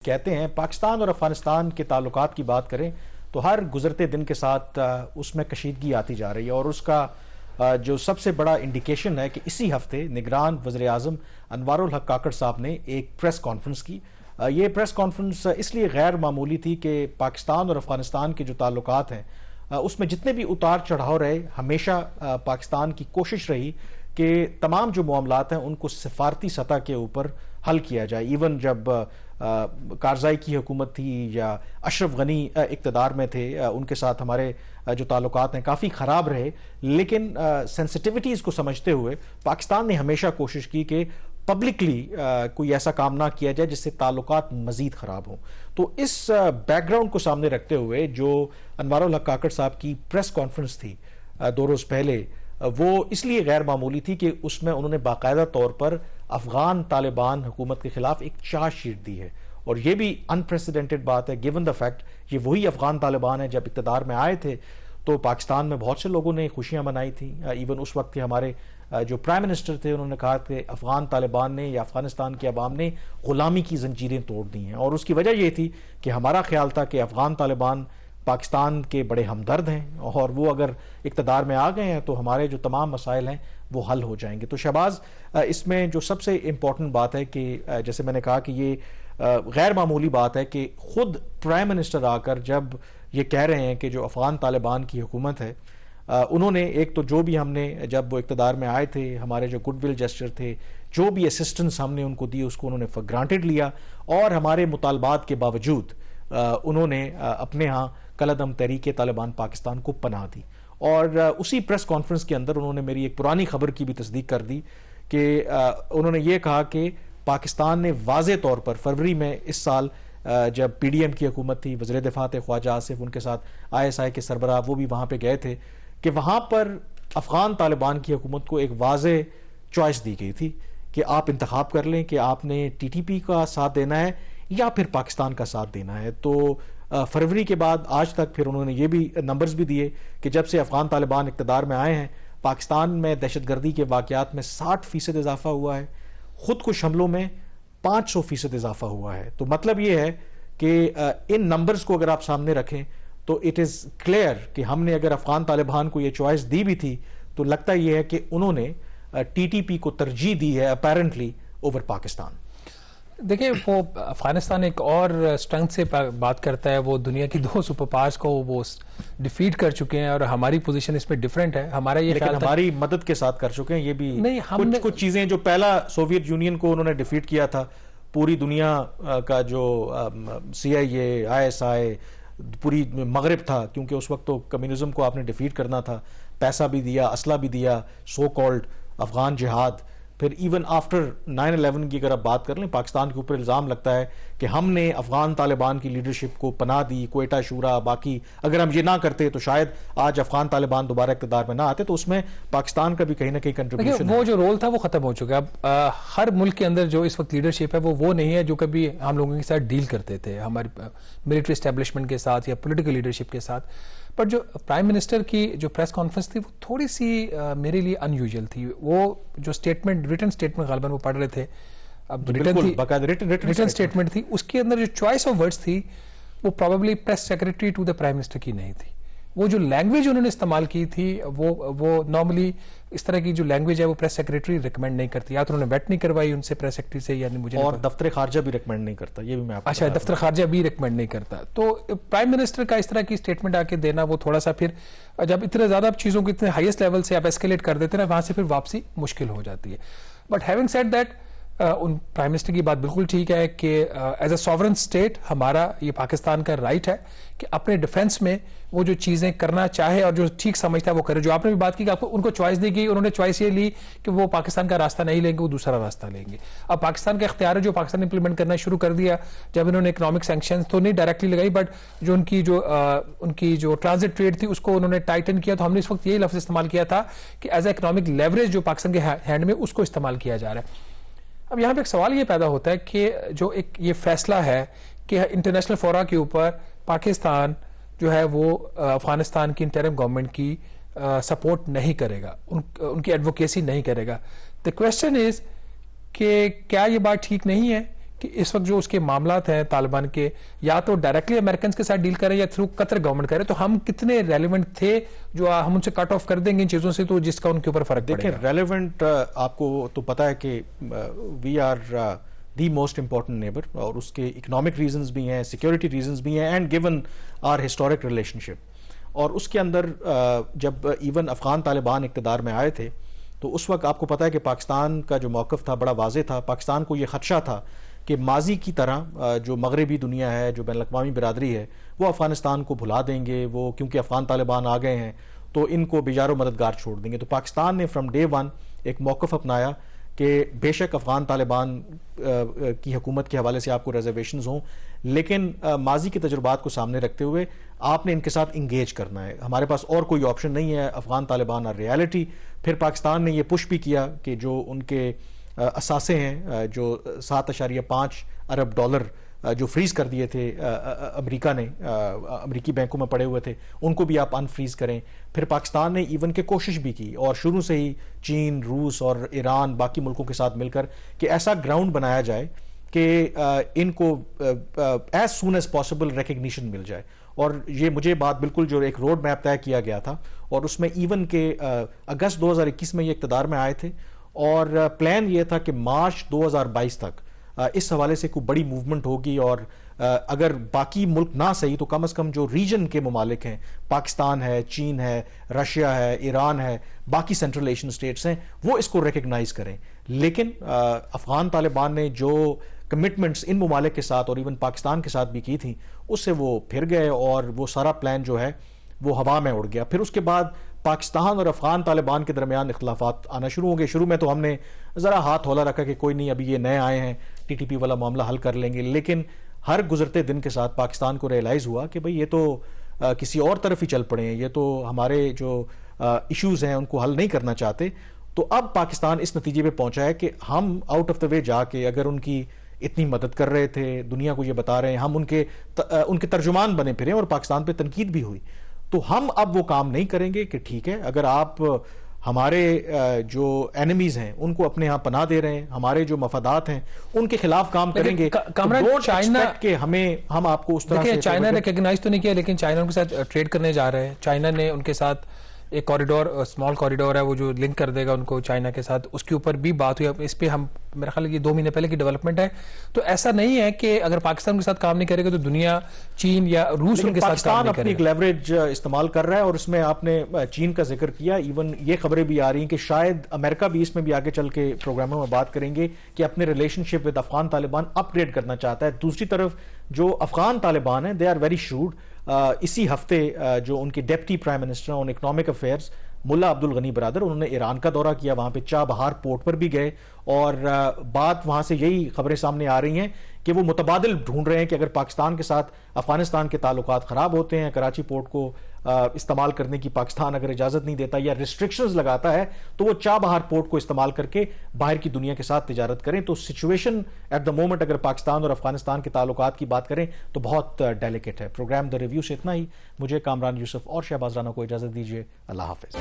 کہتے ہیں پاکستان اور افغانستان کے تعلقات کی بات کریں تو ہر گزرتے دن کے ساتھ اس میں کشیدگی آتی جا رہی ہے، اور اس کا جو سب سے بڑا انڈیکیشن ہے کہ اسی ہفتے نگران وزیر اعظم انوار الحق کاکڑ صاحب نے ایک پریس کانفرنس کی۔ یہ پریس کانفرنس اس لیے غیر معمولی تھی کہ پاکستان اور افغانستان کے جو تعلقات ہیں اس میں جتنے بھی اتار چڑھاؤ رہے، ہمیشہ پاکستان کی کوشش رہی کہ تمام جو معاملات ہیں ان کو سفارتی سطح کے اوپر حل کیا جائے۔ ایون جب کارزائی کی حکومت تھی یا اشرف غنی اقتدار میں تھے، ان کے ساتھ ہمارے جو تعلقات ہیں کافی خراب رہے، لیکن سینسٹیوٹیز کو سمجھتے ہوئے پاکستان نے ہمیشہ کوشش کی کہ پبلکلی کوئی ایسا کام نہ کیا جائے جس سے تعلقات مزید خراب ہوں۔ تو اس بیک گراؤنڈ کو سامنے رکھتے ہوئے جو انوار الحق کاکڑ صاحب کی پریس کانفرنس تھی 2 روز پہلے، وہ اس لیے غیر معمولی تھی کہ اس میں انہوں نے باقاعدہ طور پر افغان طالبان حکومت کے خلاف ایک چارج شیٹ دی ہے، اور یہ بھی انپریسیڈنٹڈ بات ہے گیون دا فیکٹ یہ وہی افغان طالبان ہیں جب اقتدار میں آئے تھے تو پاکستان میں بہت سے لوگوں نے خوشیاں منائی تھیں۔ ایون اس وقت کے ہمارے جو پرائم منسٹر تھے انہوں نے کہا کہ افغان طالبان نے یا افغانستان کے عوام نے غلامی کی زنجیریں توڑ دی ہیں، اور اس کی وجہ یہ تھی کہ ہمارا خیال تھا کہ افغان طالبان پاکستان کے بڑے ہمدرد ہیں، اور وہ اگر اقتدار میں آ گئے ہیں تو ہمارے جو تمام مسائل ہیں وہ حل ہو جائیں گے۔ تو شہباز، اس میں جو سب سے امپورٹنٹ بات ہے کہ جیسے میں نے کہا کہ یہ غیر معمولی بات ہے کہ خود پرائم منسٹر آ کر جب یہ کہہ رہے ہیں کہ جو افغان طالبان کی حکومت ہے، انہوں نے ایک تو جو بھی ہم نے جب وہ اقتدار میں آئے تھے ہمارے جو گڈ ول جسچر تھے، جو بھی اسسٹنس ہم نے ان کو دی اس کو انہوں نے فار گرانٹڈ لیا، اور ہمارے مطالبات کے باوجود انہوں نے اپنے ہاں کالعدم تحریک طالبان پاکستان کو پناہ دی۔ اور اسی پریس کانفرنس کے اندر انہوں نے میری ایک پرانی خبر کی بھی تصدیق کر دی کہ انہوں نے یہ کہا کہ پاکستان نے واضح طور پر فروری میں اس سال جب پی ڈی ایم کی حکومت تھی، وزیر دفاع تھے خواجہ آصف، ان کے ساتھ ISI کے سربراہ وہ بھی وہاں پہ گئے تھے، کہ وہاں پر افغان طالبان کی حکومت کو ایک واضح چوائس دی گئی تھی کہ آپ انتخاب کر لیں کہ آپ نے TTP کا ساتھ دینا ہے یا پھر پاکستان کا ساتھ دینا ہے۔ تو فروری کے بعد آج تک پھر انہوں نے یہ بھی نمبرز بھی دیے کہ جب سے افغان طالبان اقتدار میں آئے ہیں پاکستان میں دہشت گردی کے واقعات میں 60% اضافہ ہوا ہے، خود کش حملوں میں 500% اضافہ ہوا ہے۔ تو مطلب یہ ہے کہ ان نمبرز کو اگر آپ سامنے رکھیں تو اٹ از کلیئر کہ ہم نے اگر افغان طالبان کو یہ چوائس دی بھی تھی تو لگتا یہ ہے کہ انہوں نے TTP کو ترجیح دی ہے اپیرنٹلی اوور پاکستان۔ دیکھیں، وہ افغانستان ایک اور اسٹرنگتھ سے بات کرتا ہے، وہ دنیا کی 2 سپر پاورز کو وہ ڈیفیٹ کر چکے ہیں، اور ہماری پوزیشن اس میں ڈیفرنٹ ہے۔ ہمارا یہ خیال ہماری مدد کے ساتھ کر چکے ہیں، یہ بھی نہیں، کچھ چیزیں جو پہلا سوویت یونین کو انہوں نے ڈیفیٹ کیا تھا، پوری دنیا کا جو CIA ISI پوری مغرب تھا، کیونکہ اس وقت تو کمیونزم کو آپ نے ڈیفیٹ کرنا تھا، پیسہ بھی دیا، اسلحہ بھی دیا، سو کالڈ افغان جہاد۔ پھر ایون آفٹر 9/11 کی اگر آپ بات کر لیں، پاکستان کے اوپر الزام لگتا ہے کہ ہم نے افغان طالبان کی لیڈرشپ کو پناہ دی، کوئٹہ شورا، باقی اگر ہم یہ نہ کرتے تو شاید آج افغان طالبان دوبارہ اقتدار میں نہ آتے۔ تو اس میں پاکستان کا بھی کہیں نہ کہیں کنٹریبیوشن، وہ جو رول تھا وہ ختم ہو چکا ہے۔ اب ہر ملک کے اندر جو اس وقت لیڈرشپ ہے وہ نہیں ہے جو کبھی ہم لوگوں کے ساتھ ڈیل کرتے تھے، ہماری ملٹری اسٹیبلشمنٹ کے ساتھ یا پولیٹیکل لیڈرشپ کے ساتھ۔ پر جو پرائم منسٹر کی جو پریس کانفرنس تھی وہ تھوڑی سی میرے لیے ان یوزول تھی۔ وہ جو اسٹیٹمنٹ، ریٹن اسٹیٹمنٹ غالباً وہ پڑھ رہے تھے، اب ریٹن اسٹیٹمنٹ تھی، اس کے اندر جو چوائس آف ورڈز تھی وہ probably press secretary to the prime minister کی نہیں تھی۔ وہ جو لینگویج انہوں نے استعمال کی تھی وہ نارملی اس طرح کی جو لینگویج ہے وہ پریس سیکرٹری ریکمینڈ نہیں کرتی، یا تو انہوں نے ویٹ نہیں کروائی ان سے پریس سیکرٹری سے، یعنی مجھے اور دفتر خارجہ بھی ریکمینڈ نہیں کرتا، یہ بھی میں اچھا دفتر خارجہ بھی ریکمینڈ نہیں کرتا۔ تو پرائم منسٹر کا اس طرح کی اسٹیٹمنٹ آ کے دینا وہ تھوڑا سا، پھر جب اتنے زیادہ چیزوں کو اتنے ہائیسٹ لیول سے آپ ایسکیلیٹ کر دیتے نا، وہاں سے پھر واپسی مشکل ہو جاتی ہے۔ But having said that, in prime minister کی بات بالکل ٹھیک ہے کہ ایز اے سوورن اسٹیٹ ہمارا یہ پاکستان کا رائٹ ہے کہ اپنے ڈیفینس میں وہ جو چیزیں کرنا چاہے اور جو ٹھیک سمجھتا ہے وہ کرے۔ جو آپ نے بھی بات کی کہ آپ کو ان کو چوائس دی گئی، انہوں نے چوائس یہ لی کہ وہ پاکستان کا راستہ نہیں لیں گے، وہ دوسرا راستہ لیں گے۔ اب پاکستان کا اختیار ہے جو پاکستان نے امپلیمنٹ کرنا شروع کر دیا، جب انہوں نے اکنامک سینکشنز تو نہیں ڈائریکٹلی لگائی، بٹ جو ان کی جو ٹرانزٹ ٹریڈ تھی اس کو انہوں نے ٹائٹن کیا۔ تو ہم نے اس وقت یہی لفظ استعمال کیا تھا کہ ایز اے اکنامک لیوریج جو پاکستان کے ہینڈ میں اس کو استعمال کیا جا رہا ہے۔ اب یہاں پہ ایک سوال یہ پیدا ہوتا ہے کہ جو ایک یہ فیصلہ ہے کہ انٹرنیشنل فورا کے اوپر پاکستان جو ہے وہ افغانستان کی انٹرم گورنمنٹ کی سپورٹ نہیں کرے گا، ان کی ایڈوکیسی نہیں کرے گا۔ دی کویسچن از کہ کیا یہ بات ٹھیک نہیں ہے کہ اس وقت جو اس کے معاملات ہیں طالبان کے, یا تو ڈائریکٹلی امریکنز کے ساتھ ڈیل کریں یا تھرو قطر گورنمنٹ کریں, تو ہم کتنے ریلیونٹ تھے جو ہم ان سے کٹ آف کر دیں گے ان چیزوں سے, تو جس کا ان کے اوپر فرق پڑے گا. دیکھیں ریلیونٹ آپ کو تو پتا ہے کہ we are the most important neighbour, اور اس کے اکنامک ریزنز بھی ہیں, سیکورٹی ریزنز بھی ہیں, and given our historic relation. اور اس کے اندر جب ایون افغان طالبان اقتدار میں آئے تھے تو اس وقت آپ کو پتا ہے کہ پاکستان کا جو موقف تھا بڑا واضح تھا. پاکستان کو یہ خدشہ تھا کہ ماضی کی طرح جو مغربی دنیا ہے, جو بین الاقوامی برادری ہے, وہ افغانستان کو بھلا دیں گے, وہ کیونکہ افغان طالبان آ گئے ہیں تو ان کو بیجار و مددگار چھوڑ دیں گے. تو پاکستان نے فرام ڈے ون ایک موقف اپنایا کہ بے شک افغان طالبان کی حکومت کے حوالے سے آپ کو ریزرویشنز ہوں, لیکن ماضی کے تجربات کو سامنے رکھتے ہوئے آپ نے ان کے ساتھ انگیج کرنا ہے. ہمارے پاس اور کوئی آپشن نہیں ہے, افغان طالبان آر ریالٹی. پھر پاکستان نے یہ پش بھی کیا کہ جو ان کے اثاثے ہیں, جو 7.5 ارب ڈالر جو فریز کر دیے تھے امریکہ نے, امریکی بینکوں میں پڑے ہوئے تھے, ان کو بھی آپ ان فریز کریں. پھر پاکستان نے ایون کہ کوشش بھی کی, اور شروع سے ہی چین, روس اور ایران باقی ملکوں کے ساتھ مل کر کہ ایسا گراؤنڈ بنایا جائے کہ ان کو as soon as possible recognition مل جائے. اور یہ مجھے بات بالکل جو ایک روڈ میپ طے کیا گیا تھا, اور اس میں ایون کہ اگست 2021 میں یہ اقتدار میں آئے تھے, اور پلان یہ تھا کہ مارچ 2022 تک اس حوالے سے کوئی بڑی موومنٹ ہوگی, اور اگر باقی ملک نہ صحیح تو کم از کم جو ریجن کے ممالک ہیں, پاکستان ہے, چین ہے, رشیا ہے, ایران ہے, باقی سینٹرل ایشین اسٹیٹس ہیں, وہ اس کو ریکگنائز کریں. لیکن افغان طالبان نے جو کمٹمنٹس ان ممالک کے ساتھ اور ایون پاکستان کے ساتھ بھی کی تھیں, اس سے وہ پھر گئے, اور وہ سارا پلان جو ہے وہ ہوا میں اڑ گیا. پھر اس کے بعد پاکستان اور افغان طالبان کے درمیان اختلافات آنا شروع ہو گئے. شروع میں تو ہم نے ذرا ہاتھ ہولا رکھا کہ کوئی نہیں, ابھی یہ نئے آئے ہیں, ٹی ٹی پی والا معاملہ حل کر لیں گے. لیکن ہر گزرتے دن کے ساتھ پاکستان کو ریئلائز ہوا کہ بھئی یہ تو کسی اور طرف ہی چل پڑے ہیں, یہ تو ہمارے جو ایشوز ہیں ان کو حل نہیں کرنا چاہتے. تو اب پاکستان اس نتیجے پہ پہنچا ہے کہ ہم آؤٹ آف دا وے جا کے اگر ان کی اتنی مدد کر رہے تھے, دنیا کو یہ بتا رہے ہیں, ہم ان کے ترجمان بنے پھرے, اور پاکستان پہ تنقید بھی ہوئی, تو ہم اب وہ کام نہیں کریں گے کہ ٹھیک ہے اگر آپ ہمارے جو اینیمیز ہیں ان کو اپنے ہاں پناہ دے رہے ہیں, ہمارے جو مفادات ہیں ان کے خلاف کام کریں گے, کہ ہم آپ کو اس طرح سے. چائنا نے ریکگنائز تو نہیں کیا, لیکن چائنا ان کے ساتھ ٹریڈ کرنے جا رہے ہیں. چائنا نے ان کے ساتھ ایک کوریڈور, اسمال کوریڈور ہے وہ جو لنک کر دے گا ان کو چائنا کے ساتھ, اس کے اوپر بھی بات ہوئی. اس پہ ہم میرا خیال ہے یہ 2 مہینے پہلے کی ڈیولپمنٹ ہے. تو ایسا نہیں ہے کہ اگر پاکستان کے ساتھ کام نہیں کرے گا تو دنیا, چین یا روس ان کے ساتھ کام نہیں کرے گا. اپنی ایک لیوریج استعمال کر رہا ہے, اور اس میں آپ نے چین کا ذکر کیا. ایون یہ خبریں بھی آ رہی ہیں کہ شاید امریکہ بھی اس میں بھی آگے چل کے پروگراموں میں بات کریں گے کہ اپنے relationship with Afghan Taliban upgrade کرنا چاہتا ہے. دوسری طرف جو افغان طالبان ہیں دے آر ویری شروڈ. اسی ہفتے جو ان کے deputy prime minister on economic affairs ملا عبد الغنی برادر, انہوں نے ایران کا دورہ کیا, وہاں پہ چابہار پورٹ پر بھی گئے, اور بات وہاں سے یہی خبریں سامنے آ رہی ہیں کہ وہ متبادل ڈھونڈ رہے ہیں کہ اگر پاکستان کے ساتھ افغانستان کے تعلقات خراب ہوتے ہیں, کراچی پورٹ کو استعمال کرنے کی پاکستان اگر اجازت نہیں دیتا یا ریسٹرکشنز لگاتا ہے, تو وہ چابہار پورٹ کو استعمال کر کے باہر کی دنیا کے ساتھ تجارت کریں. تو سچویشن ایٹ دا مومنٹ اگر پاکستان اور افغانستان کے تعلقات کی بات کریں تو بہت ڈیلیکیٹ ہے. پروگرام دا ریویو سے اتنا ہی. مجھے کامران یوسف اور شہباز رانا کو اجازت دیجیے. اللہ حافظ.